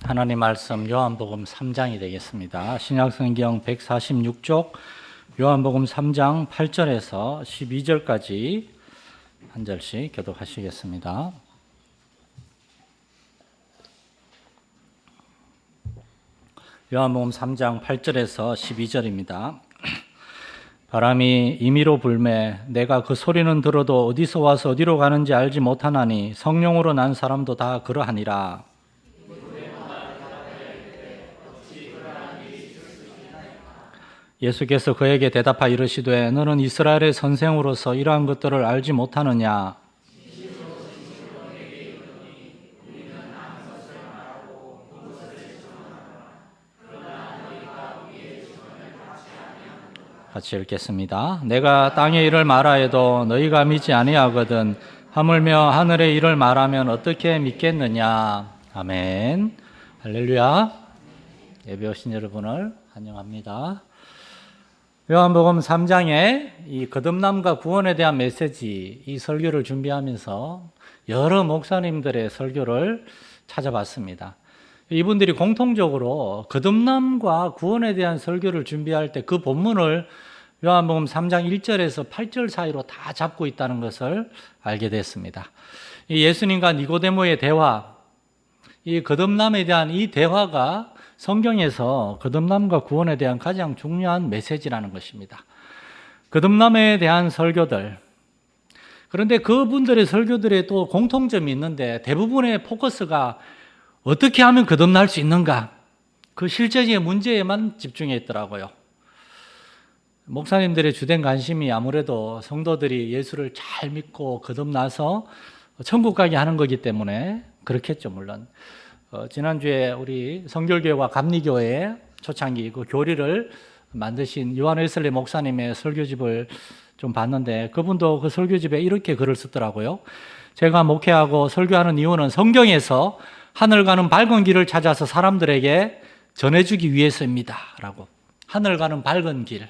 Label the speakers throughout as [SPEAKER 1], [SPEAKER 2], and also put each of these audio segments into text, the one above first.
[SPEAKER 1] 하나님 말씀 요한복음 3장이 되겠습니다. 신약성경 146쪽 요한복음 3장 8절에서 12절까지 한 절씩 교독하시겠습니다. 요한복음 3장 8절에서 12절입니다. 바람이 임의로 불매 내가 그 소리는 들어도 어디서 와서 어디로 가는지 알지 못하나니 성령으로 난 사람도 다 그러하니라. 예수께서 그에게 대답하여 이르시되 너는 이스라엘의 선생으로서 이러한 것들을 알지 못하느냐. 같이 읽겠습니다. 내가 땅의 일을 말하여도 너희가 믿지 아니하거든 하물며 하늘의 일을 말하면 어떻게 믿겠느냐. 아멘. 할렐루야. 예배 오신 여러분을 환영합니다. 요한복음 3장에 이 거듭남과 구원에 대한 메시지, 이 설교를 준비하면서 여러 목사님들의 설교를 찾아봤습니다. 이분들이 공통적으로 거듭남과 구원에 대한 설교를 준비할 때 그 본문을 요한복음 3장 1절에서 8절 사이로 다 잡고 있다는 것을 알게 됐습니다. 이 예수님과 니고데모의 대화, 이 거듭남에 대한 이 대화가 성경에서 거듭남과 구원에 대한 가장 중요한 메시지라는 것입니다. 거듭남에 대한 설교들, 그런데 그분들의 설교들에 또 공통점이 있는데 대부분의 포커스가 어떻게 하면 거듭날 수 있는가, 그 실제적인 문제에만 집중해 있더라고요. 목사님들의 주된 관심이 아무래도 성도들이 예수를 잘 믿고 거듭나서 천국 가게 하는 거기 때문에 그렇겠죠, 물론. 지난주에 우리 성결교회와 감리교회 초창기 그 교리를 만드신 요한 웨슬리 목사님의 설교집을 좀 봤는데 그분도 그 설교집에 이렇게 글을 쓰더라고요. 제가 목회하고 설교하는 이유는 성경에서 하늘 가는 밝은 길을 찾아서 사람들에게 전해주기 위해서입니다. 라고. 하늘 가는 밝은 길.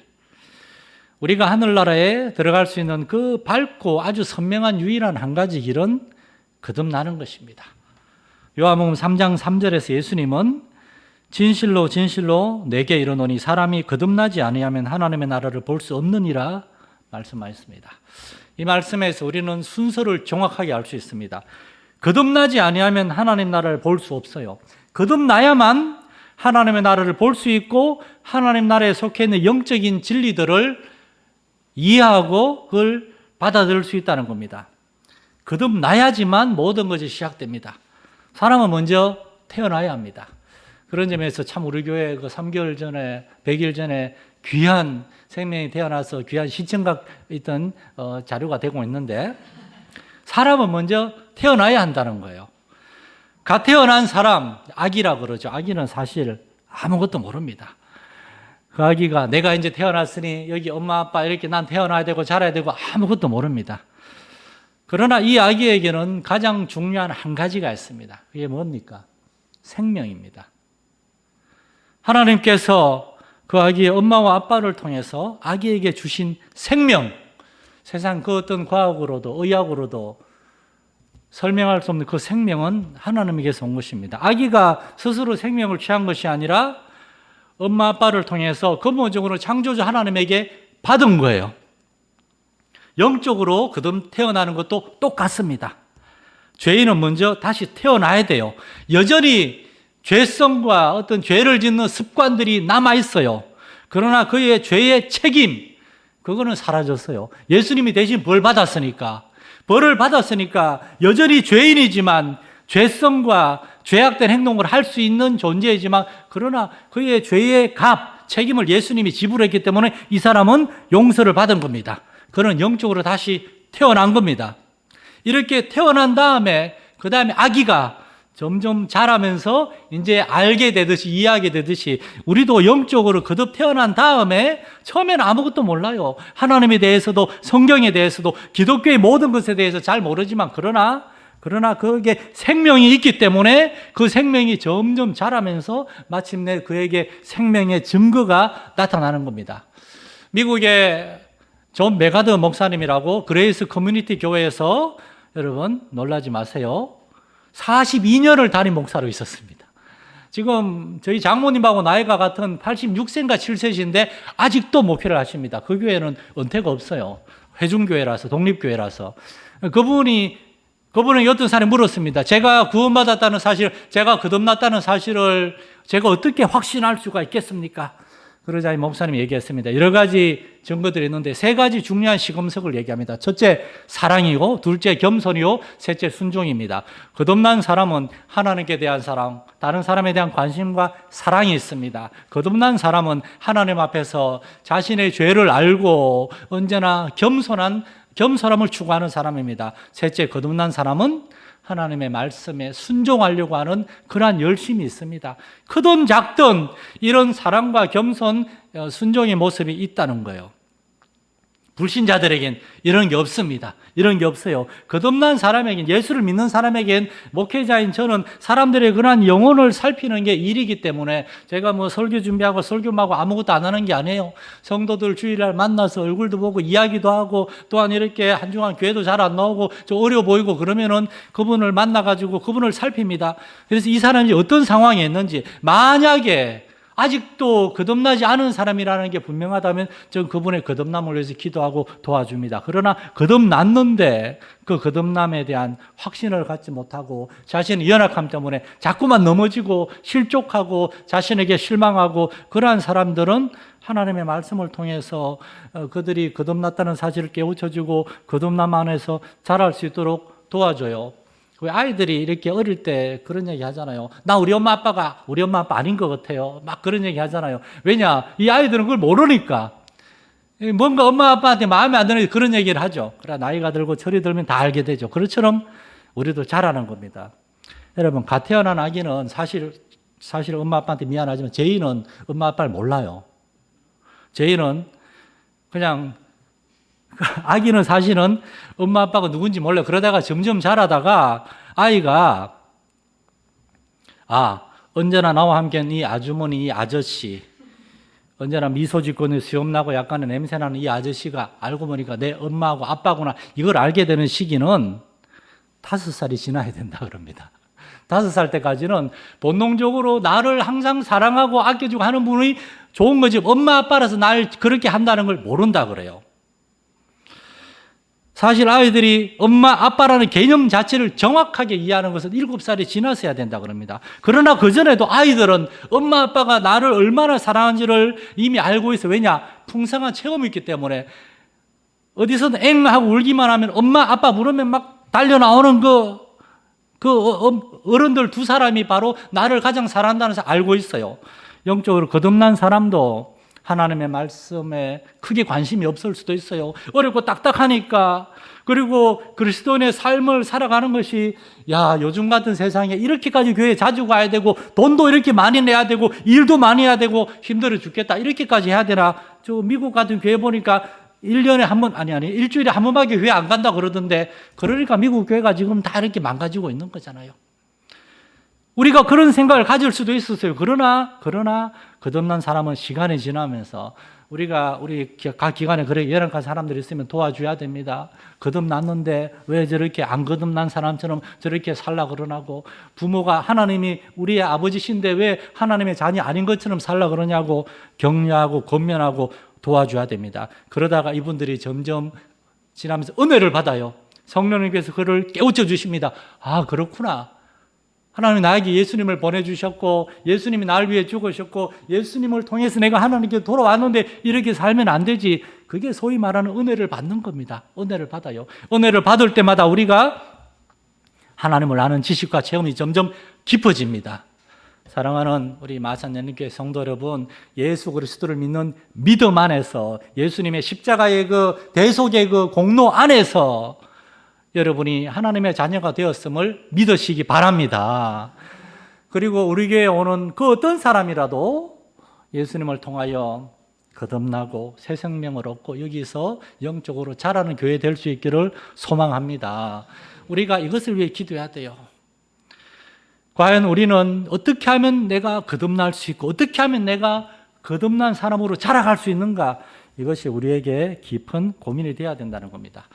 [SPEAKER 1] 우리가 하늘나라에 들어갈 수 있는 그 밝고 아주 선명한 유일한 한 가지 길은 거듭나는 것입니다. 요한복음 3장 3절에서 예수님은 진실로 진실로 내게 이르노니 사람이 거듭나지 아니하면 하나님의 나라를 볼 수 없느니라 말씀하셨습니다. 이 말씀에서 우리는 순서를 정확하게 알 수 있습니다. 거듭나지 아니하면 하나님 나라를 볼 수 없어요. 거듭나야만 하나님의 나라를 볼 수 있고 하나님 나라에 속해 있는 영적인 진리들을 이해하고 그걸 받아들일 수 있다는 겁니다. 거듭나야지만 모든 것이 시작됩니다. 사람은 먼저 태어나야 합니다. 그런 점에서 참 우리 교회 그 3개월 전에, 100일 전에 귀한 생명이 태어나서 귀한 시청각 있던 자료가 되고 있는데 사람은 먼저 태어나야 한다는 거예요. 갓 태어난 사람, 아기라 그러죠. 아기는 사실 아무것도 모릅니다. 그 아기가 내가 이제 태어났으니 여기 엄마 아빠 이렇게 난 태어나야 되고 자라야 되고 아무것도 모릅니다. 그러나 이 아기에게는 가장 중요한 한 가지가 있습니다. 그게 뭡니까? 생명입니다. 하나님께서 그 아기의 엄마와 아빠를 통해서 아기에게 주신 생명, 세상 그 어떤 과학으로도 의학으로도 설명할 수 없는 그 생명은 하나님에게서 온 것입니다. 아기가 스스로 생명을 취한 것이 아니라 엄마 아빠를 통해서 근본적으로 창조주 하나님에게 받은 거예요. 영적으로 거듭 태어나는 것도 똑같습니다. 죄인은 먼저 다시 태어나야 돼요. 여전히 죄성과 어떤 죄를 짓는 습관들이 남아있어요. 그러나 그의 죄의 책임, 그거는 사라졌어요. 예수님이 대신 벌 받았으니까. 벌을 받았으니까 여전히 죄인이지만 죄성과 죄악된 행동을 할 수 있는 존재이지만 그러나 그의 죄의 값, 책임을 예수님이 지불했기 때문에 이 사람은 용서를 받은 겁니다. 그는 영적으로 다시 태어난 겁니다. 이렇게 태어난 다음에 그 다음에 아기가 점점 자라면서 이제 알게 되듯이 이해하게 되듯이 우리도 영적으로 거듭 태어난 다음에 처음에는 아무것도 몰라요. 하나님에 대해서도 성경에 대해서도 기독교의 모든 것에 대해서 잘 모르지만 그러나 그에게 생명이 있기 때문에 그 생명이 점점 자라면서 마침내 그에게 생명의 증거가 나타나는 겁니다. 미국의 존 메가드 목사님이라고 그레이스 커뮤니티 교회에서 여러분 놀라지 마세요. 42년을 담임 목사로 있었습니다. 지금 저희 장모님하고 나이가 같은 86세인가 7세신데 아직도 목회를 하십니다. 그 교회는 은퇴가 없어요. 회중교회라서, 독립교회라서. 그분은 어떤 사람이 물었습니다. 제가 구원받았다는 사실, 제가 거듭났다는 사실을 제가 어떻게 확신할 수가 있겠습니까? 그러자 이 목사님이 얘기했습니다. 여러 가지 증거들이 있는데 세 가지 중요한 시금석을 얘기합니다. 첫째, 사랑이고, 둘째, 겸손이고, 셋째, 순종입니다. 거듭난 사람은 하나님께 대한 사랑, 다른 사람에 대한 관심과 사랑이 있습니다. 거듭난 사람은 하나님 앞에서 자신의 죄를 알고 언제나 겸손함을 추구하는 사람입니다. 셋째, 거듭난 사람은 하나님의 말씀에 순종하려고 하는 그러한 열심이 있습니다. 크든 작든 이런 사랑과 겸손, 순종의 모습이 있다는 거예요. 불신자들에겐 이런 게 없습니다. 이런 게 없어요. 거듭난 사람에겐, 예수를 믿는 사람에겐, 목회자인 저는 사람들의 그러한 영혼을 살피는 게 일이기 때문에 제가 뭐 설교 준비하고 설교하고 아무것도 안 하는 게 아니에요. 성도들 주일날 만나서 얼굴도 보고 이야기도 하고, 또한 이렇게 한 주간 교회도 잘 안 나오고 좀 어려워 보이고 그러면은 그분을 만나가지고 그분을 살핍니다. 그래서 이 사람이 어떤 상황에 있는지, 만약에 아직도 거듭나지 않은 사람이라는 게 분명하다면 저는 그분의 거듭남을 위해서 기도하고 도와줍니다. 그러나 거듭났는데 그 거듭남에 대한 확신을 갖지 못하고 자신의 연약함 때문에 자꾸만 넘어지고 실족하고 자신에게 실망하고 그러한 사람들은 하나님의 말씀을 통해서 그들이 거듭났다는 사실을 깨우쳐주고 거듭남 안에서 자랄 수 있도록 도와줘요. 왜 아이들이 이렇게 어릴 때 그런 얘기 하잖아요. 나 우리 엄마 아빠 아닌 것 같아요. 막 그런 얘기 하잖아요. 왜냐? 이 아이들은 그걸 모르니까. 뭔가 엄마 아빠한테 마음에 안 드는 그런 얘기를 하죠. 그러나 나이가 들고 철이 들면 다 알게 되죠. 그것처럼 우리도 자라는 겁니다. 여러분, 갓 태어난 아기는 사실 엄마 아빠한테 미안하지만 제이는 엄마 아빠를 몰라요. 제이는 그냥 아기는 사실은 엄마 아빠가 누군지 몰라요. 그러다가 점점 자라다가 아이가 언제나 나와 함께한 이 아주머니, 이 아저씨, 언제나 미소 짓고 수염나고 약간의 냄새나는 이 아저씨가 알고 보니까 내 엄마하고 아빠구나, 이걸 알게 되는 시기는 5살이 지나야 된다 그럽니다. 5살 때까지는 본능적으로 나를 항상 사랑하고 아껴주고 하는 분이 좋은 거지, 엄마 아빠라서 날 그렇게 한다는 걸 모른다 그래요. 사실 아이들이 엄마, 아빠라는 개념 자체를 정확하게 이해하는 것은 7살이 지나서야 된다 그럽니다. 그러나 그전에도 아이들은 엄마, 아빠가 나를 얼마나 사랑하는지를 이미 알고 있어요. 왜냐? 풍성한 체험이 있기 때문에. 어디서든 엥 하고 울기만 하면 엄마, 아빠 부르면 막 달려나오는 어른들 두 사람이 바로 나를 가장 사랑한다는 것을 알고 있어요. 영적으로 거듭난 사람도 하나님의 말씀에 크게 관심이 없을 수도 있어요. 어렵고 딱딱하니까. 그리고 그리스도인의 삶을 살아가는 것이, 요즘 같은 세상에 이렇게까지 교회에 자주 가야 되고 돈도 이렇게 많이 내야 되고 일도 많이 해야 되고 힘들어 죽겠다, 이렇게까지 해야 되나? 저 미국 같은 교회 보니까 1년에 한 번, 일주일에 한 번밖에 교회 안 간다 그러던데, 그러니까 미국 교회가 지금 다 이렇게 망가지고 있는 거잖아요. 우리가 그런 생각을 가질 수도 있었어요. 그러나 거듭난 사람은 시간이 지나면서 우리 각 기관에 그렇게 연약한 사람들이 있으면 도와줘야 됩니다. 거듭났는데 왜 저렇게 안 거듭난 사람처럼 저렇게 살라 그러냐고, 부모가 하나님이 우리의 아버지신데 왜 하나님의 자녀 아닌 것처럼 살라 그러냐고 격려하고 권면하고 도와줘야 됩니다. 그러다가 이분들이 점점 지나면서 은혜를 받아요. 성령님께서 그를 깨우쳐 주십니다. 그렇구나. 하나님이 나에게 예수님을 보내주셨고 예수님이 나를 위해 죽으셨고 예수님을 통해서 내가 하나님께 돌아왔는데 이렇게 살면 안 되지. 그게 소위 말하는 은혜를 받는 겁니다. 은혜를 받아요. 은혜를 받을 때마다 우리가 하나님을 아는 지식과 체험이 점점 깊어집니다. 사랑하는 우리 마산연립교회 성도 여러분, 예수 그리스도를 믿는 믿음 안에서, 예수님의 십자가의 그 대속의 그 공로 안에서 여러분이 하나님의 자녀가 되었음을 믿으시기 바랍니다. 그리고 우리 교회에 오는 그 어떤 사람이라도 예수님을 통하여 거듭나고 새 생명을 얻고 여기서 영적으로 자라는 교회 될 수 있기를 소망합니다. 우리가 이것을 위해 기도해야 돼요. 과연 우리는 어떻게 하면 내가 거듭날 수 있고 어떻게 하면 내가 거듭난 사람으로 자라갈 수 있는가? 이것이 우리에게 깊은 고민이 되어야 된다는 겁니다.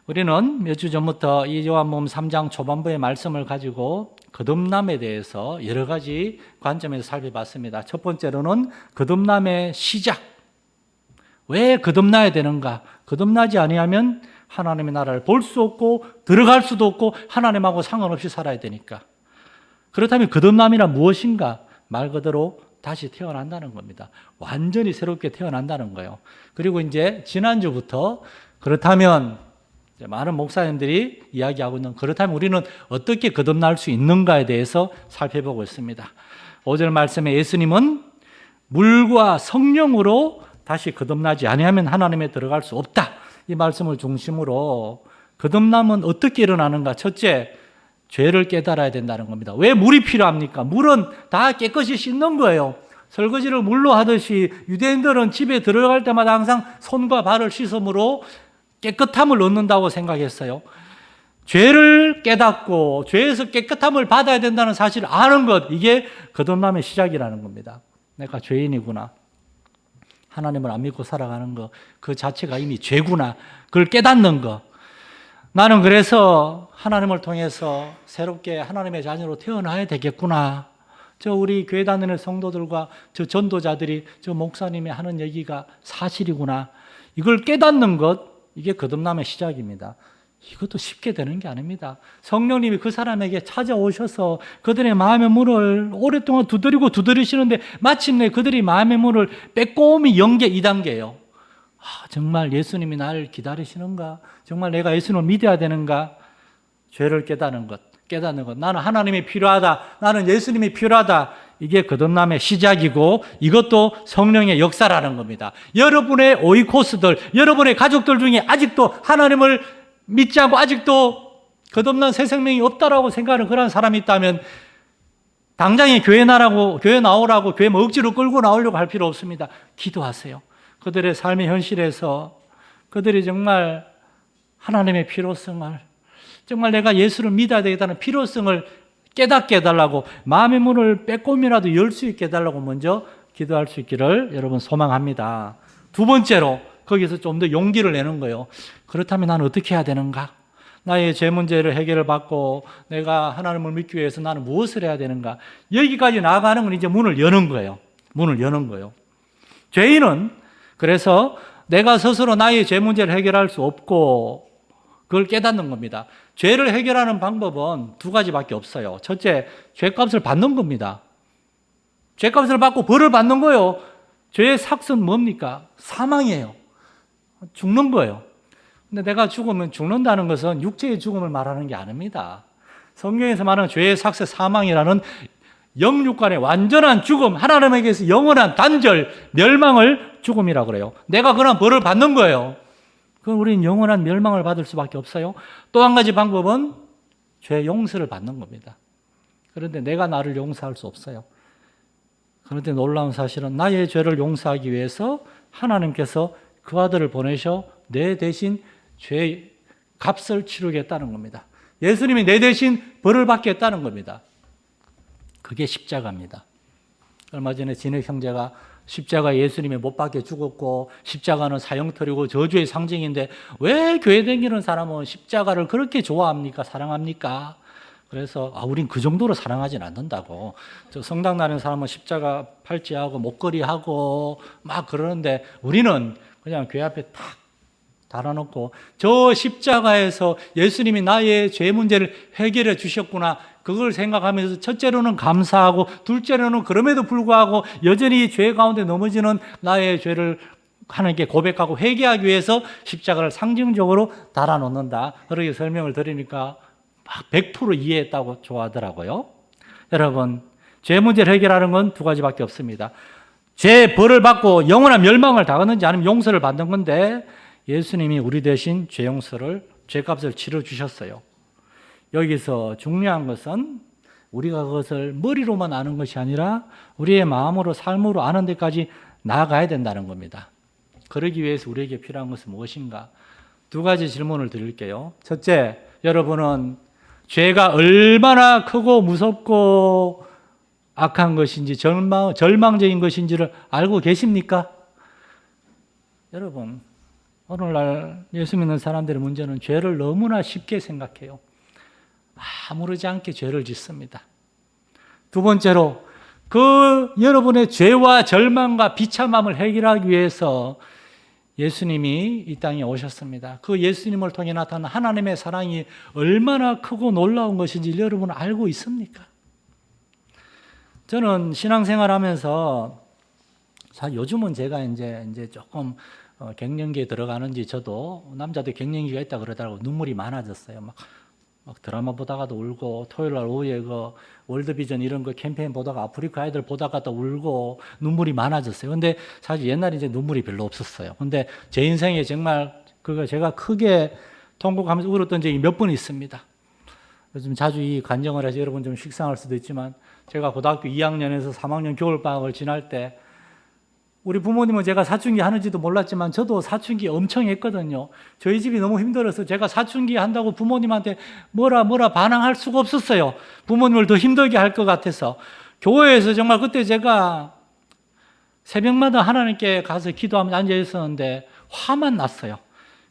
[SPEAKER 1] 우리는 몇 주 전부터 이 요한복음 3장 초반부의 말씀을 가지고 거듭남에 대해서 여러 가지 관점에서 살펴봤습니다. 첫 번째로는 거듭남의 시작. 왜 거듭나야 되는가? 거듭나지 아니하면 하나님의 나라를 볼 수 없고 들어갈 수도 없고 하나님하고 상관없이 살아야 되니까. 그렇다면 거듭남이란 무엇인가? 말 그대로 다시 태어난다는 겁니다. 완전히 새롭게 태어난다는 거예요. 그리고 이제 지난주부터 그렇다면 많은 목사님들이 이야기하고 있는 그렇다면 우리는 어떻게 거듭날 수 있는가에 대해서 살펴보고 있습니다. 5절 말씀에 예수님은 물과 성령으로 다시 거듭나지 아니하면 하나님에 들어갈 수 없다. 이 말씀을 중심으로 거듭남은 어떻게 일어나는가? 첫째, 죄를 깨달아야 된다는 겁니다. 왜 물이 필요합니까? 물은 다 깨끗이 씻는 거예요. 설거지를 물로 하듯이 유대인들은 집에 들어갈 때마다 항상 손과 발을 씻음으로 깨끗함을 얻는다고 생각했어요. 죄를 깨닫고 죄에서 깨끗함을 받아야 된다는 사실을 아는 것, 이게 거듭남의 시작이라는 겁니다. 내가 죄인이구나. 하나님을 안 믿고 살아가는 것, 그 자체가 이미 죄구나. 그걸 깨닫는 것. 나는 그래서 하나님을 통해서 새롭게 하나님의 자녀로 태어나야 되겠구나. 우리 교회 다니는 성도들과 전도자들이 목사님이 하는 얘기가 사실이구나. 이걸 깨닫는 것, 이게 거듭남의 시작입니다. 이것도 쉽게 되는 게 아닙니다. 성령님이 그 사람에게 찾아오셔서 그들의 마음의 문을 오랫동안 두드리시는데 마침내 그들이 마음의 문을 빼꼼히 연 게 2단계예요. 정말 예수님이 나를 기다리시는가? 정말 내가 예수님을 믿어야 되는가? 죄를 깨닫는 것. 나는 하나님이 필요하다. 나는 예수님이 필요하다. 이게 거듭남의 시작이고 이것도 성령의 역사라는 겁니다. 여러분의 오이코스들, 여러분의 가족들 중에 아직도 하나님을 믿지 않고 아직도 거듭난 새 생명이 없다라고 생각하는 그런 사람이 있다면 당장에 교회 나오라고 교회 억지로 끌고 나오려고 할 필요 없습니다. 기도하세요. 그들의 삶의 현실에서 그들이 정말 하나님의 필요성을, 정말 내가 예수를 믿어야 되겠다는 필요성을 깨닫게 해달라고, 마음의 문을 빼꼼이라도 열 수 있게 해달라고 먼저 기도할 수 있기를 여러분 소망합니다. 두 번째로 거기서 좀 더 용기를 내는 거예요. 그렇다면 나는 어떻게 해야 되는가? 나의 죄 문제를 해결을 받고 내가 하나님을 믿기 위해서 나는 무엇을 해야 되는가? 여기까지 나아가는 건 이제 문을 여는 거예요. 죄인은 그래서 내가 스스로 나의 죄 문제를 해결할 수 없고 그걸 깨닫는 겁니다. 죄를 해결하는 방법은 두 가지밖에 없어요. 첫째, 죄값을 받는 겁니다. 죄값을 받고 벌을 받는 거예요. 죄의 삭은 뭡니까? 사망이에요. 죽는 거예요. 근데 내가 죽으면 죽는다는 것은 육체의 죽음을 말하는 게 아닙니다. 성경에서 말하는 죄의 삭은 사망이라는 영육간의 완전한 죽음, 하나님에게서 영원한 단절, 멸망을 죽음이라고 그래요. 내가 그런 벌을 받는 거예요. 그럼 우리는 영원한 멸망을 받을 수밖에 없어요. 또 한 가지 방법은 죄 용서를 받는 겁니다. 그런데 내가 나를 용서할 수 없어요. 그런데 놀라운 사실은 나의 죄를 용서하기 위해서 하나님께서 그 아들을 보내셔 내 대신 죄의 값을 치르겠다는 겁니다. 예수님이 내 대신 벌을 받겠다는 겁니다. 그게 십자가입니다. 얼마 전에 진흙 형제가 십자가 예수님이 못 박혀 죽었고 십자가는 사형터리고 저주의 상징인데 왜 교회 다니는 사람은 십자가를 그렇게 좋아합니까? 사랑합니까? 그래서 우린 그 정도로 사랑하진 않는다고. 성당 다니는 사람은 십자가 팔찌하고 목걸이하고 막 그러는데 우리는 그냥 교회 앞에 탁 달아놓고 저 십자가에서 예수님이 나의 죄 문제를 해결해 주셨구나, 그걸 생각하면서 첫째로는 감사하고 둘째로는 그럼에도 불구하고 여전히 죄 가운데 넘어지는 나의 죄를 하나님께 고백하고 회개하기 위해서 십자가를 상징적으로 달아놓는다. 그렇게 설명을 드리니까 막 100% 이해했다고 좋아하더라고요. 여러분, 죄 문제를 해결하는 건 두 가지밖에 없습니다. 죄 벌을 받고 영원한 멸망을 당하는지 아니면 용서를 받는 건데 예수님이 우리 대신 죄 용서를, 죄값을 치러주셨어요. 여기서 중요한 것은 우리가 그것을 머리로만 아는 것이 아니라 우리의 마음으로, 삶으로 아는 데까지 나아가야 된다는 겁니다. 그러기 위해서 우리에게 필요한 것은 무엇인가? 두 가지 질문을 드릴게요. 첫째, 여러분은 죄가 얼마나 크고 무섭고 악한 것인지 절망적인 것인지를 알고 계십니까? 여러분, 오늘날 예수 믿는 사람들의 문제는 죄를 너무나 쉽게 생각해요. 아무렇지 않게 죄를 짓습니다. 두 번째로 그 여러분의 죄와 절망과 비참함을 해결하기 위해서 예수님이 이 땅에 오셨습니다. 그 예수님을 통해 나타난 하나님의 사랑이 얼마나 크고 놀라운 것인지 여러분 알고 있습니까? 저는 신앙생활하면서 요즘은 제가 이제 조금 갱년기에 들어가는지 저도 남자들 갱년기가 있다 그러더라고 눈물이 많아졌어요. 막 드라마 보다가도 울고 토요일 날 오후에 그 월드비전 이런 거 캠페인 보다가 아프리카 아이들 보다가도 울고 눈물이 많아졌어요. 근데 사실 옛날에 이제 눈물이 별로 없었어요. 근데 제 인생에 정말 그거 제가 크게 통곡하면서 울었던 적이 몇 번 있습니다. 요즘 자주 이 간증을 해서 여러분 좀 식상할 수도 있지만 제가 고등학교 2학년에서 3학년 겨울방학을 지날 때 우리 부모님은 제가 사춘기 하는지도 몰랐지만 저도 사춘기 엄청 했거든요. 저희 집이 너무 힘들어서 제가 사춘기 한다고 부모님한테 뭐라 반항할 수가 없었어요. 부모님을 더 힘들게 할 것 같아서. 교회에서 정말 그때 제가 새벽마다 하나님께 가서 기도하면서 앉아 있었는데 화만 났어요.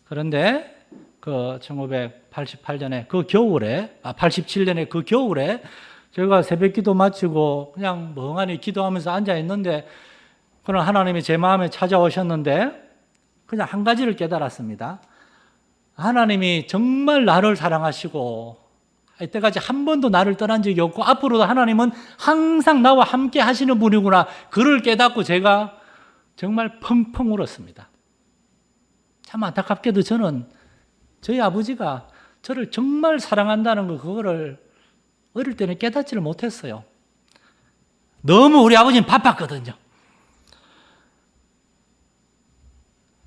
[SPEAKER 1] 그런데 그 1988년에 그 겨울에 87년에 그 겨울에 제가 새벽 기도 마치고 그냥 멍하니 기도하면서 앉아 있는데 그러나 하나님이 제 마음에 찾아오셨는데 그냥 한 가지를 깨달았습니다. 하나님이 정말 나를 사랑하시고 이때까지 한 번도 나를 떠난 적이 없고 앞으로도 하나님은 항상 나와 함께 하시는 분이구나. 그를 깨닫고 제가 정말 펑펑 울었습니다. 참 안타깝게도 저는 저희 아버지가 저를 정말 사랑한다는 거 그거를 어릴 때는 깨닫지를 못했어요. 너무 우리 아버지는 바빴거든요.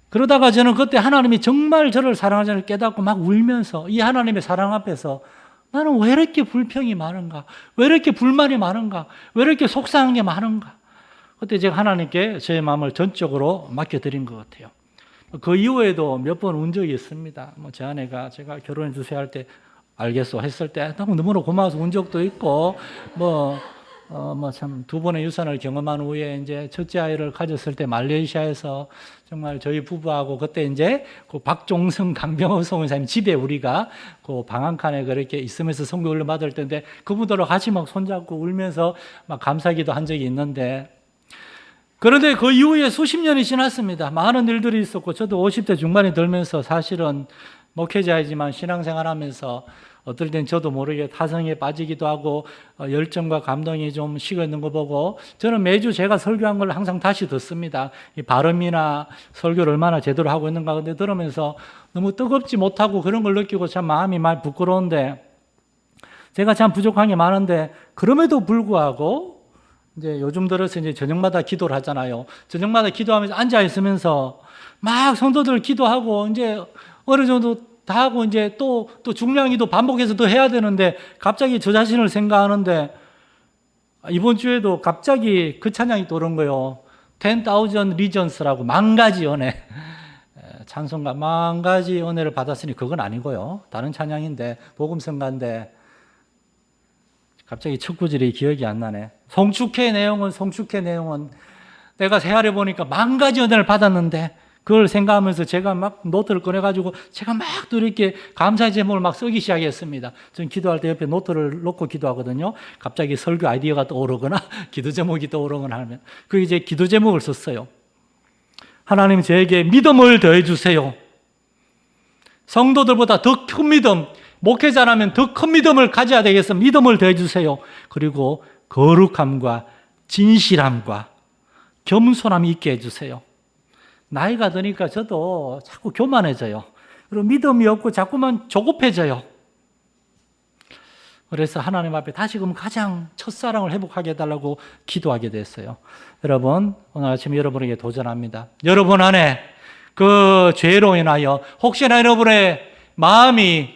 [SPEAKER 1] 그러다가 저는 그때 하나님이 정말 저를 사랑하자는 걸 깨닫고 막 울면서 이 하나님의 사랑 앞에서 나는 왜 이렇게 불평이 많은가? 왜 이렇게 불만이 많은가? 왜 이렇게 속상한 게 많은가? 그때 제가 하나님께 제 마음을 전적으로 맡겨드린 것 같아요. 그 이후에도 몇 번 운 적이 있습니다. 제 아내가 제가 결혼해 주세요 할 때 알겠어 했을 때 너무나 고마워서 운 적도 있고 참 두 번의 유산을 경험한 후에 이제 첫째 아이를 가졌을 때 말레이시아에서 정말 저희 부부하고 그때 이제 그 박종성 강병호 성교사님 집에 우리가 그 방한칸에 그렇게 있으면서 선교를 받을 때인데 그분들하고 같이 막 손잡고 울면서 막 감사기도 한 적이 있는데 그런데 그 이후에 수십 년이 지났습니다. 많은 일들이 있었고 저도 50대 중반이 들면서 사실은 목회자이지만 신앙생활하면서 어떨 땐 저도 모르게 타성에 빠지기도 하고 열정과 감동이 좀 식어있는 거 보고 저는 매주 제가 설교한 걸 항상 다시 듣습니다. 이 발음이나 설교를 얼마나 제대로 하고 있는가 근데 들으면서 너무 뜨겁지 못하고 그런 걸 느끼고 참 마음이 많이 부끄러운데 제가 참 부족한 게 많은데 그럼에도 불구하고 이제 요즘 들어서 이제 저녁마다 기도를 하잖아요. 저녁마다 기도하면서 앉아 있으면서 막 성도들 기도하고 이제 어느 정도 다 하고 이제 또 중량이도 반복해서 더 해야 되는데 갑자기 저 자신을 생각하는데 이번 주에도 갑자기 그 찬양이 떠오른 거예요. 10,000 Reasons라고 만 가지 은혜. 찬송가 만 가지 은혜를 받았으니 그건 아니고요. 다른 찬양인데 복음성가인데 갑자기 첫 구절이 기억이 안 나네. 송축회 내용은 내가 새하려 보니까 만 가지 은혜를 받았는데 그걸 생각하면서 제가 막 노트를 꺼내가지고 제가 막 또 이렇게 감사의 제목을 막 쓰기 시작했습니다. 저는 기도할 때 옆에 노트를 놓고 기도하거든요. 갑자기 설교 아이디어가 떠오르거나 기도 제목이 떠오르거나 하면 그 이제 기도 제목을 썼어요. 하나님 저에게 믿음을 더해 주세요. 성도들보다 더 큰 믿음, 목회자라면 더 큰 믿음을 가져야 되겠어. 믿음을 더해 주세요. 그리고 거룩함과 진실함과 겸손함이 있게 해주세요. 나이가 드니까 저도 자꾸 교만해져요. 그리고 믿음이 없고 자꾸만 조급해져요. 그래서 하나님 앞에 다시금 가장 첫사랑을 회복하게 해달라고 기도하게 됐어요. 여러분, 오늘 아침 여러분에게 도전합니다. 여러분 안에 그 죄로 인하여 혹시나 여러분의 마음이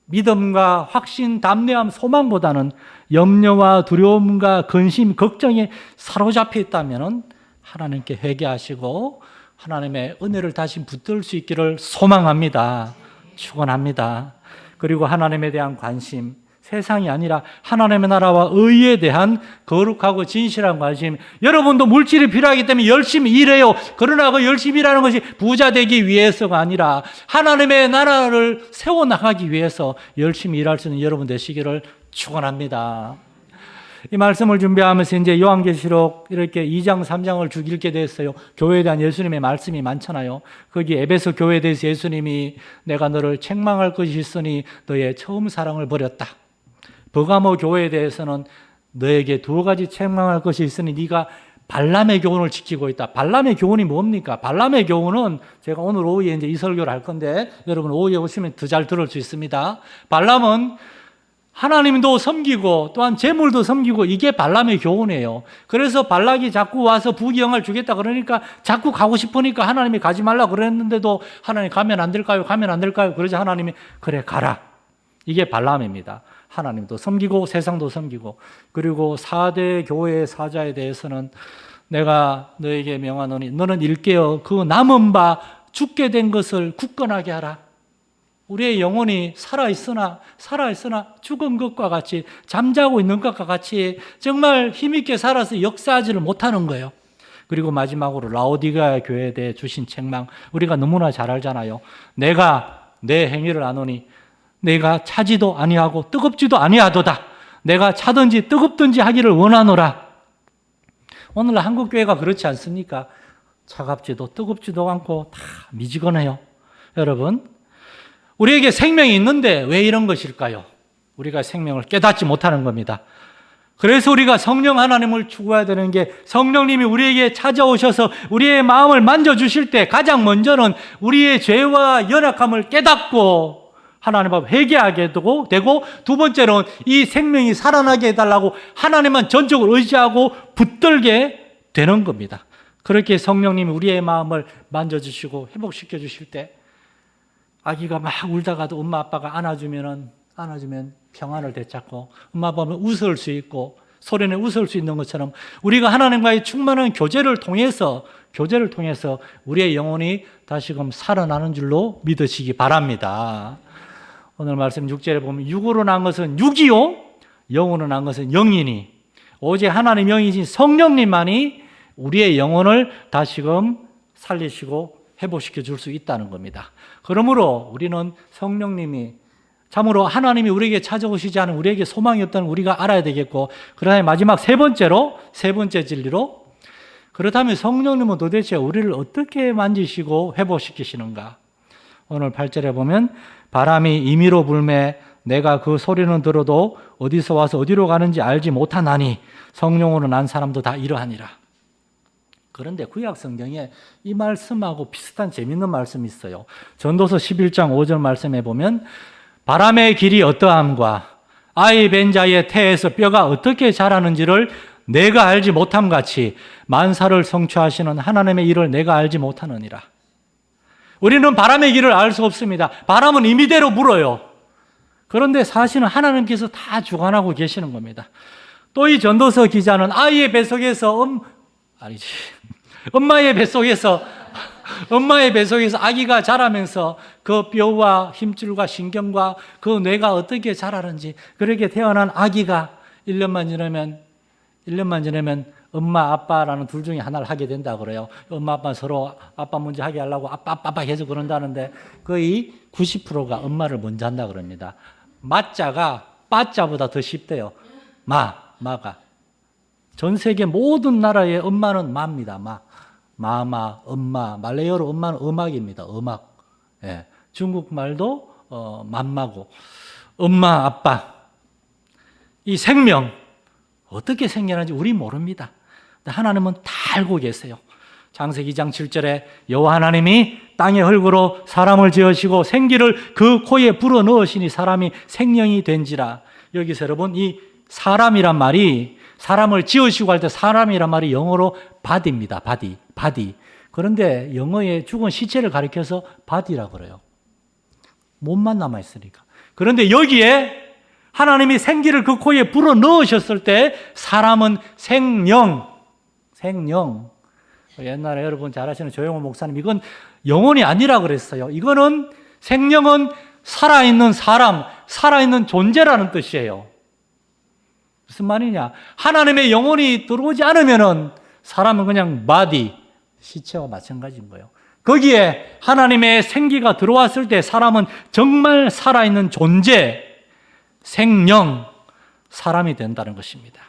[SPEAKER 1] 믿음과 확신, 담대함, 소망보다는 염려와 두려움과 근심, 걱정에 사로잡혀 있다면 하나님께 회개하시고 하나님의 은혜를 다시 붙들 수 있기를 소망합니다. 축원합니다. 그리고 하나님에 대한 관심, 세상이 아니라 하나님의 나라와 의에 대한 거룩하고 진실한 관심. 여러분도 물질이 필요하기 때문에 열심히 일해요. 그러나 그 열심히 일하는 것이 부자 되기 위해서가 아니라 하나님의 나라를 세워나가기 위해서 열심히 일할 수 있는 여러분 되시기를 축원합니다. 이 말씀을 준비하면서 이제 요한계시록 이렇게 2장 3장을 쭉 읽게 됐어요. 교회에 대한 예수님의 말씀이 많잖아요. 거기 에베소 교회에 대해서 예수님이 내가 너를 책망할 것이 있으니 너의 처음 사랑을 버렸다. 버가모 교회에 대해서는 너에게 두 가지 책망할 것이 있으니 네가 발람의 교훈을 지키고 있다. 발람의 교훈이 뭡니까? 발람의 교훈은 제가 오늘 오후에 이제 이 설교를 할 건데 여러분 오후에 오시면 더 잘 들을 수 있습니다. 발람은 하나님도 섬기고 또한 재물도 섬기고 이게 발람의 교훈이에요. 그래서 발락이 자꾸 와서 부귀영화를 주겠다 그러니까 자꾸 가고 싶으니까 하나님이 가지 말라 그랬는데도 하나님 가면 안 될까요? 가면 안 될까요? 그러자 하나님이 그래 가라. 이게 발람입니다. 하나님도 섬기고 세상도 섬기고. 그리고 4대 교회의 사자에 대해서는 내가 너에게 명하노니 너는 일깨어 그 남은 바 죽게 된 것을 굳건하게 하라. 우리의 영혼이 살아있으나 죽은 것과 같이 잠자고 있는 것과 같이 정말 힘있게 살아서 역사하지를 못하는 거예요. 그리고 마지막으로 라오디게아 교회에 대해 주신 책망 우리가 너무나 잘 알잖아요. 내가 내 행위를 아노니 내가 차지도 아니하고 뜨겁지도 아니하도다. 내가 차든지 뜨겁든지 하기를 원하노라. 오늘날 한국 교회가 그렇지 않습니까? 차갑지도 뜨겁지도 않고 다 미지근해요. 여러분 우리에게 생명이 있는데 왜 이런 것일까요? 우리가 생명을 깨닫지 못하는 겁니다. 그래서 우리가 성령 하나님을 추구해야 되는 게 성령님이 우리에게 찾아오셔서 우리의 마음을 만져주실 때 가장 먼저는 우리의 죄와 연약함을 깨닫고 하나님 앞에 회개하게 되고 두 번째로는 이 생명이 살아나게 해달라고 하나님만 전적으로 의지하고 붙들게 되는 겁니다. 그렇게 성령님이 우리의 마음을 만져주시고 회복시켜 주실 때 아기가 막 울다가도 엄마 아빠가 안아주면 평안을 되찾고 엄마 아빠는 웃을 수 있고 소리내 웃을 수 있는 것처럼 우리가 하나님과의 충만한 교제를 통해서 우리의 영혼이 다시금 살아나는 줄로 믿으시기 바랍니다. 오늘 말씀 6절에 보면 육으로 난 것은 육이요 영으로 난 것은 영이니 오직 하나님 영이신 성령님만이 우리의 영혼을 다시금 살리시고 회복시켜 줄 수 있다는 겁니다. 그러므로 우리는 성령님이 참으로 하나님이 우리에게 찾아오시지 않은 우리에게 소망이 없다는 우리가 알아야 되겠고 그다음에 마지막 세 번째 진리로 그렇다면 성령님은 도대체 우리를 어떻게 만지시고 회복시키시는가? 오늘 8절에 보면 바람이 임의로 불매 내가 그 소리는 들어도 어디서 와서 어디로 가는지 알지 못하나니 성령으로 난 사람도 다 이러하니라. 그런데 구약 성경에 이 말씀하고 비슷한 재밌는 말씀이 있어요. 전도서 11장 5절 말씀에 보면 바람의 길이 어떠함과 아이 벤 자의 태에서 뼈가 어떻게 자라는지를 내가 알지 못함 같이 만사를 성취하시는 하나님의 일을 내가 알지 못하느니라. 우리는 바람의 길을 알 수 없습니다. 바람은 임의대로 불어요. 그런데 사실은 하나님께서 다 주관하고 계시는 겁니다. 또 이 전도서 기자는 아이의 뱃속에서 엄마의 뱃속에서 아기가 자라면서 그 뼈와 힘줄과 신경과 그 뇌가 어떻게 자라는지 그렇게 태어난 아기가 1년만 지나면 엄마 아빠라는 둘 중에 하나를 하게 된다 그래요. 엄마 아빠 서로 아빠 먼저 하게 하려고 아빠 계속 그런다는데 거의 90%가 엄마를 먼저 한다 그럽니다. 마자가 빠자보다 더 쉽대요. 마가. 전 세계 모든 나라의 엄마는 마입니다. 마마, 엄마. 말레이어로 엄마는 음악입니다. 음악. 예. 중국말도 맘마고. 엄마, 아빠. 이 생명 어떻게 생겨나는지 우리 모릅니다. 하나님은 다 알고 계세요. 창세기 2장 7절에 여호와 하나님이 땅의 흙으로 사람을 지으시고 생기를 그 코에 불어넣으시니 사람이 생명이 된지라. 여기서 여러분 이 사람이란 말이 사람을 지으시고 할 때 사람이란 말이 영어로 body입니다. body. 그런데 영어에 죽은 시체를 가리켜서 body라고 그래요. 몸만 남아있으니까. 그런데 여기에 하나님이 생기를 그 코에 불어넣으셨을 때 사람은 생명. 옛날에 여러분 잘 아시는 조영호 목사님 이건 영혼이 아니라 그랬어요. 이거는 생명은 살아있는 사람, 살아있는 존재라는 뜻이에요. 무슨 말이냐? 하나님의 영혼이 들어오지 않으면은 사람은 그냥 바디, 시체와 마찬가지인 거예요. 거기에 하나님의 생기가 들어왔을 때 사람은 정말 살아있는 존재, 생명, 사람이 된다는 것입니다.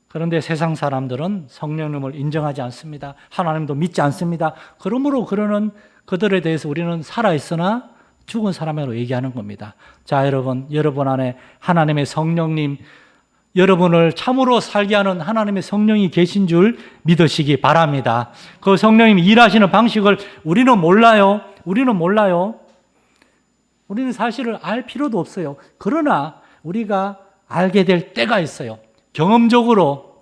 [SPEAKER 1] 그런데 세상 사람들은 성령님을 인정하지 않습니다. 하나님도 믿지 않습니다. 그러므로 그러는 그들에 대해서 우리는 살아있으나 죽은 사람으로 얘기하는 겁니다. 자, 여러분 안에 하나님의 성령님, 여러분을 참으로 살게 하는 하나님의 성령이 계신 줄 믿으시기 바랍니다. 그 성령님이 일하시는 방식을 우리는 몰라요. 우리는 사실을 알 필요도 없어요. 그러나 우리가 알게 될 때가 있어요. 경험적으로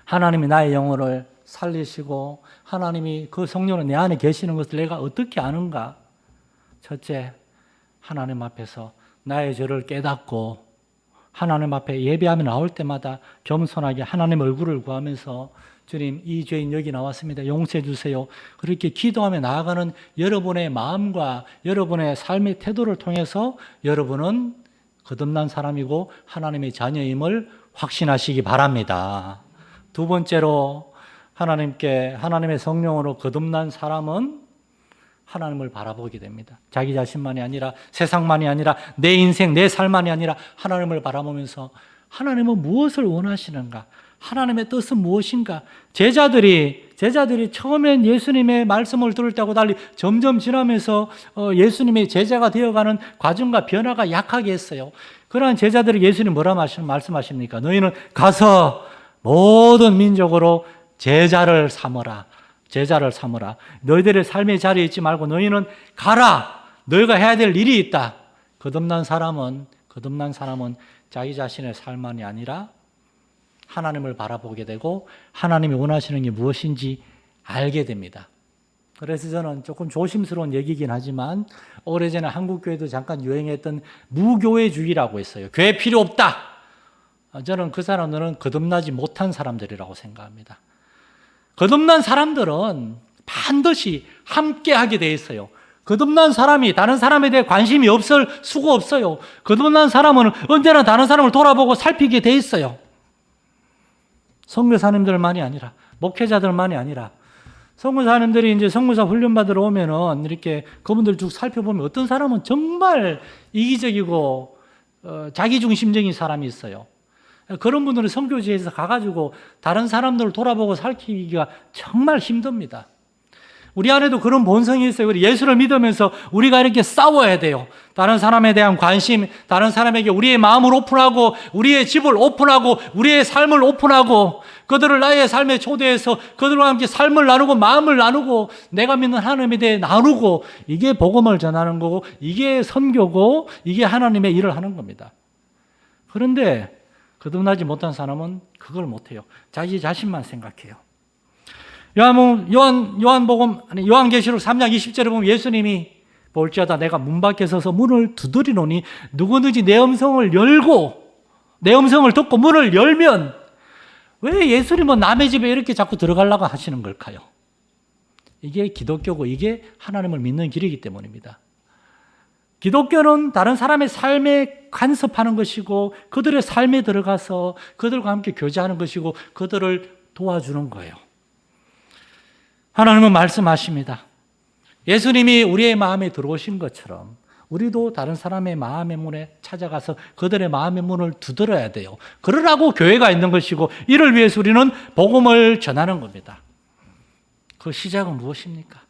[SPEAKER 1] 하나님이 나의 영혼을 살리시고 하나님이 그 성령은 내 안에 계시는 것을 내가 어떻게 아는가? 첫째, 하나님 앞에서 나의 죄를 깨닫고 하나님 앞에 예배하며 나올 때마다 겸손하게 하나님 얼굴을 구하면서 주님, 이 죄인 여기 나왔습니다. 용서해 주세요. 그렇게 기도하며 나아가는 여러분의 마음과 여러분의 삶의 태도를 통해서 여러분은 거듭난 사람이고 하나님의 자녀임을 확신하시기 바랍니다. 두 번째로 하나님의 성령으로 거듭난 사람은 하나님을 바라보게 됩니다. 자기 자신만이 아니라 세상만이 아니라 내 인생, 내 삶만이 아니라 하나님을 바라보면서 하나님은 무엇을 원하시는가? 하나님의 뜻은 무엇인가? 제자들이 처음엔 예수님의 말씀을 들을 때하고 달리 점점 지나면서 예수님의 제자가 되어가는 과정과 변화가 약하게 했어요. 그러한 제자들이 예수님 뭐라 말씀하십니까? 너희는 가서 모든 민족으로 제자를 삼으라. 너희들의 삶의 자리에 있지 말고 너희는 가라. 너희가 해야 될 일이 있다. 거듭난 사람은 자기 자신의 삶만이 아니라 하나님을 바라보게 되고 하나님이 원하시는 게 무엇인지 알게 됩니다. 그래서 저는 조금 조심스러운 얘기긴 하지만 오래전에 한국교회도 잠깐 유행했던 무교회주의라고 했어요. 교회 필요 없다. 저는 그 사람들은 거듭나지 못한 사람들이라고 생각합니다. 거듭난 사람들은 반드시 함께하게 돼 있어요. 거듭난 사람이 다른 사람에 대해 관심이 없을 수가 없어요. 거듭난 사람은 언제나 다른 사람을 돌아보고 살피게 돼 있어요. 선교사님들만이 아니라 목회자들만이 아니라 선교사님들이 이제 선교사 훈련 받으러 오면은 이렇게 그분들 쭉 살펴보면 어떤 사람은 정말 이기적이고 자기중심적인 사람이 있어요. 그런 분들은 선교지에서 가가지고 다른 사람들을 돌아보고 살피기가 정말 힘듭니다. 우리 안에도 그런 본성이 있어요. 우리 예수를 믿으면서 우리가 이렇게 싸워야 돼요. 다른 사람에 대한 관심, 다른 사람에게 우리의 마음을 오픈하고 우리의 집을 오픈하고 우리의 삶을 오픈하고 그들을 나의 삶에 초대해서 그들과 함께 삶을 나누고 마음을 나누고 내가 믿는 하나님에 대해 나누고 이게 복음을 전하는 거고 이게 선교고 이게 하나님의 일을 하는 겁니다. 그런데 거듭나지 못한 사람은 그걸 못해요. 자기 자신만 생각해요. 요한계시록 3장 20절에 보면 예수님이 볼지어다 내가 문 밖에 서서 문을 두드리노니 누구든지 내 음성을 듣고 문을 열면 왜 예수님은 남의 집에 이렇게 자꾸 들어가려고 하시는 걸까요? 이게 기독교고 이게 하나님을 믿는 길이기 때문입니다. 기독교는 다른 사람의 삶에 간섭하는 것이고 그들의 삶에 들어가서 그들과 함께 교제하는 것이고 그들을 도와주는 거예요. 하나님은 말씀하십니다. 예수님이 우리의 마음에 들어오신 것처럼 우리도 다른 사람의 마음의 문에 찾아가서 그들의 마음의 문을 두드려야 돼요. 그러라고 교회가 있는 것이고 이를 위해서 우리는 복음을 전하는 겁니다. 그 시작은 무엇입니까?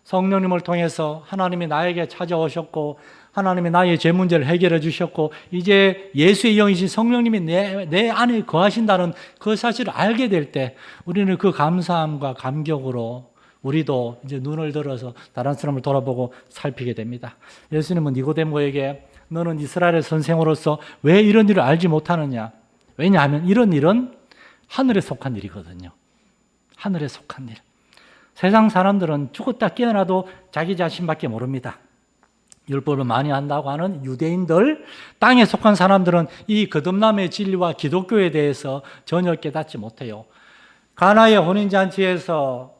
[SPEAKER 1] 성령님을 통해서 하나님이 나에게 찾아오셨고 하나님이 나의 죄 문제를 해결해 주셨고 이제 예수의 영이신 성령님이 내 안에 거하신다는 그 사실을 알게 될 때 우리는 그 감사함과 감격으로 우리도 이제 눈을 들어서 다른 사람을 돌아보고 살피게 됩니다. 예수님은 니고데모에게 너는 이스라엘의 선생으로서 왜 이런 일을 알지 못하느냐? 왜냐하면 이런 일은 하늘에 속한 일이거든요. 하늘에 속한 일. 세상 사람들은 죽었다 깨어나도 자기 자신밖에 모릅니다. 율법을 많이 한다고 하는 유대인들, 땅에 속한 사람들은 이 거듭남의 진리와 기독교에 대해서 전혀 깨닫지 못해요. 가나의 혼인잔치에서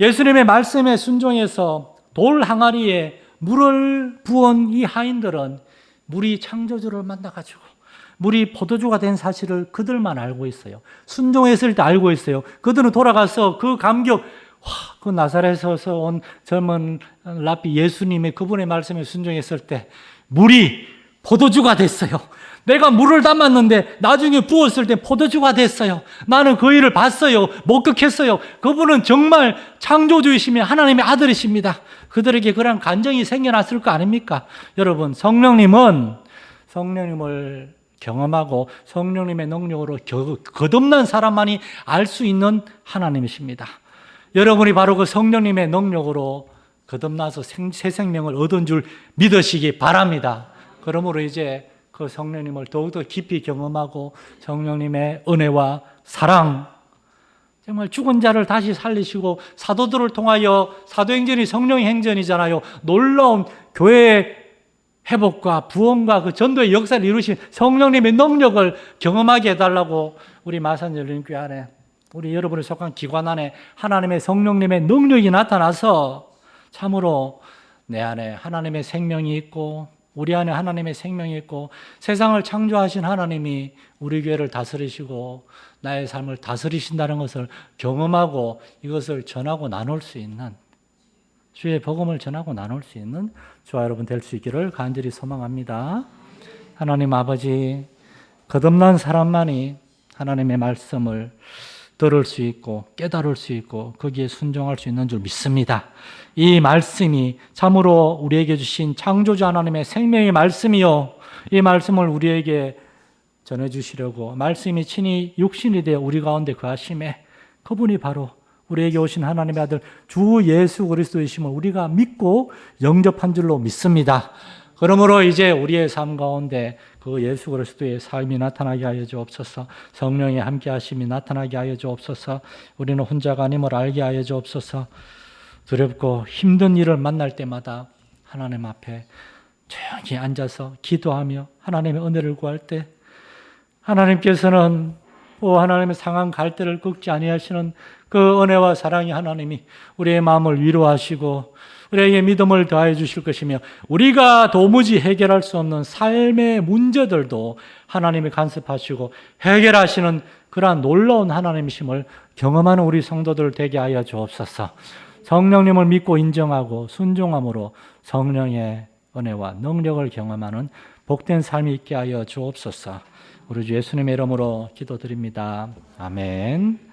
[SPEAKER 1] 예수님의 말씀에 순종해서 돌 항아리에 물을 부은 이 하인들은 물이 창조주를 만나가지고 물이 포도주가 된 사실을 그들만 알고 있어요. 순종했을 때 알고 있어요. 그들은 돌아가서 그 감격, 그 나사렛에서 온 젊은 랍비 예수님의 그분의 말씀에 순종했을 때 물이 포도주가 됐어요. 내가 물을 담았는데 나중에 부었을 때 포도주가 됐어요. 나는 그 일을 봤어요. 목격했어요. 그분은 정말 창조주이시며 하나님의 아들이십니다. 그들에게 그런 간정이 생겨났을 거 아닙니까? 여러분, 성령님을 경험하고 성령님의 능력으로 거듭난 사람만이 알 수 있는 하나님이십니다. 여러분이 바로 그 성령님의 능력으로 거듭나서 새 생명을 얻은 줄 믿으시기 바랍니다. 그러므로 이제 그 성령님을 더욱더 깊이 경험하고 성령님의 은혜와 사랑, 정말 죽은 자를 다시 살리시고 사도들을 통하여 사도행전이 성령의 행전이잖아요. 놀라운 교회의 회복과 부흥과 그 전도의 역사를 이루신 성령님의 능력을 경험하게 해달라고 우리 마산열린교회 안에, 우리 여러분이 속한 기관 안에 하나님의 성령님의 능력이 나타나서 참으로 내 안에 하나님의 생명이 있고 우리 안에 하나님의 생명이 있고 세상을 창조하신 하나님이 우리 교회를 다스리시고 나의 삶을 다스리신다는 것을 경험하고 이것을 전하고 나눌 수 있는, 주의 복음을 전하고 나눌 수 있는 저와 여러분 될 수 있기를 간절히 소망합니다. 하나님 아버지, 거듭난 사람만이 하나님의 말씀을 들을 수 있고 깨달을 수 있고 거기에 순종할 수 있는 줄 믿습니다. 이 말씀이 참으로 우리에게 주신 창조주 하나님의 생명의 말씀이요, 이 말씀을 우리에게 전해주시려고 말씀이 친히 육신이 되어 우리 가운데 거하심에 그분이 바로 우리에게 오신 하나님의 아들 주 예수 그리스도이심을 우리가 믿고 영접한 줄로 믿습니다. 그러므로 이제 우리의 삶 가운데 그 예수 그리스도의 삶이 나타나게 하여 주옵소서. 성령의 함께 하심이 나타나게 하여 주옵소서. 우리는 혼자가 아님을 알게 하여 주옵소서. 두렵고 힘든 일을 만날 때마다 하나님 앞에 조용히 앉아서 기도하며 하나님의 은혜를 구할 때 하나님께서는 하나님의 상한 갈대를 꺾지 아니하시는 그 은혜와 사랑이 하나님이 우리의 마음을 위로하시고 우리에게 믿음을 더하여 주실 것이며 우리가 도무지 해결할 수 없는 삶의 문제들도 하나님이 간섭하시고 해결하시는 그러한 놀라운 하나님이심을 경험하는 우리 성도들 되게 하여 주옵소서. 성령님을 믿고 인정하고 순종함으로 성령의 은혜와 능력을 경험하는 복된 삶이 있게 하여 주옵소서. 우리 주 예수님의 이름으로 기도드립니다. 아멘.